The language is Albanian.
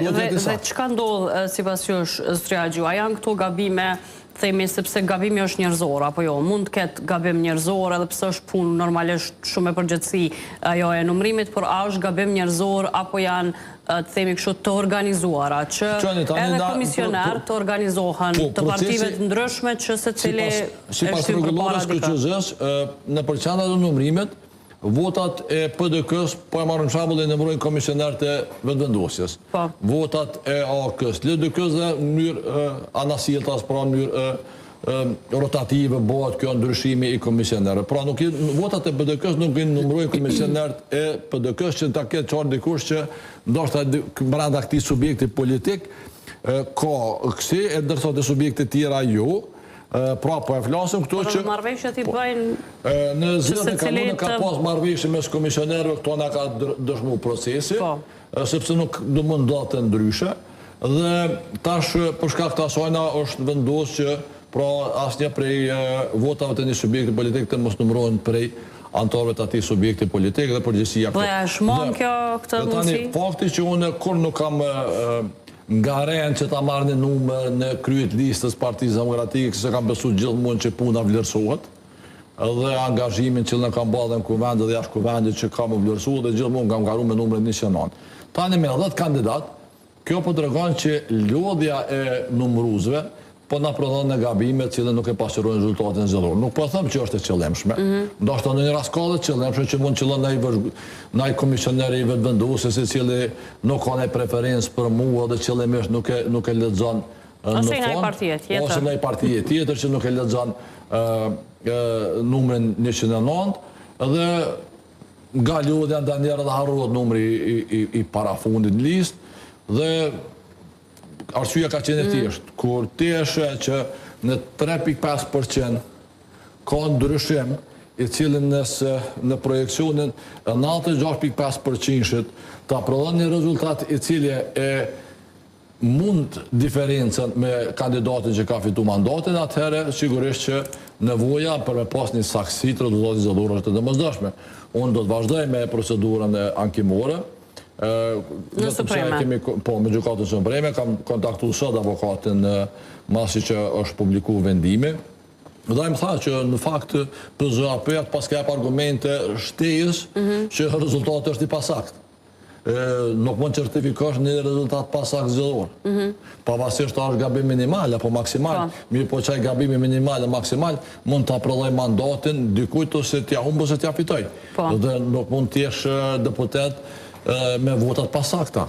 Dhe çka ndodh sipas jush, zotëria Gju? A janë këto gabime, themi sepse gabimi është njerëzor, apo jo? Mund të ketë gabim njerëzor, edhe pse është punë normalisht shumë e përgjithësi ajo e numërimit, por a është gabim njerëzor apo janë të themi kështu të organizuara, që edhe komisioner të organizohen të partive të ndryshme që secili sipas rregullores kyçëzës në përqendrat e numërimit, votat e PDK-s, po e marrim shembull e numërojnë komisionerët e vendvendosjes. Votat e AK-s, LDK-s dhe në mënyrë anasjelltas, pra në mënyrë rotative bëhet kjo ndryshimi i komisionerëve. Pra votat e PDK-s nuk i numërojnë komisionerët e PDK-s që ta ketë çfarë dikush që ndoshta brenda këtij subjekti politik ka kësi e ndërsa të subjekte tjera jo. Pra, po e flasim këto që... Marrëveshjet i bëjnë... Në zënë e kanone ka pas marrëveshje mes komisionerëve, këto nga ka dëshmu procesi, sepse nuk do mund datë ndryshe, dhe tash për shkak të asajna është vendos që pra asnjë prej votave të një subjekti politik të mos numërohen prej anëtarëve të atij subjekti politik dhe përgjegjësia. Dhe është mund kjo këtë mundësi? Fakti që unë kur nuk kam nga rejnë që ta marrë një numër në kryet listës Partisë Demokratike, se kam besu gjithmonë që puna vlerësohet, dhe angazhimin që në kam bërë dhe në kuvendit dhe jashtë kuvendit që kam vlerësohet, dhe gjithmonë kam ngaru me numër 109. Tani me 10 kandidat, kjo po të regon që lodhja e numëruzve po na prodhon në gabime që nuk e pasqyrojnë rezultatin zgjedhor. Nuk po them që është e qëllimshme. Ndoshta në një rast ka dhe qëllimshme që mund qëllon ndaj komisioneri i vetëvendosjes i cili nuk ka ndaj preferencë për mua dhe qëllimisht nuk e lexon në fond. Ose ndaj partije tjetër që nuk e lexon numrin 109 dhe nga lodhja ndanjëherë dhe harrohet numri i parafundit në listë dhe arsyeja ka qenë e thjeshtë, kur ti e sheh që në 3.5% ka ndryshim i cilin në projekcionin 96.5% ta prodhon një rezultat i cili e mund diferencën me kandidatin që ka fitu mandatin, atëherë sigurisht që nevoja për me pas një saksi të rezultatit zgjedhor është e domosdoshme. Unë do të vazhdoj me procedurën ankimore. Në Supreme? Po, me gjykatën Supreme, kam kontaktu sot avokatin masi që është publiku vendimi. Dhe më tha që në fakt PZAP-at pas ka jep argumente shtejës që rezultati është i pasakt. Nuk mund certifikosh një rezultat pasakt zgjedhor. Pavarësisht ta është gabim minimal apo maksimal, mirë po qaj gabimi minimal e maksimal mund ta prodhoj mandatin dikujt ose t'ja humbë ose t'ja fitoj. Dhe nuk mund t'jesh deputet me votat pasakta.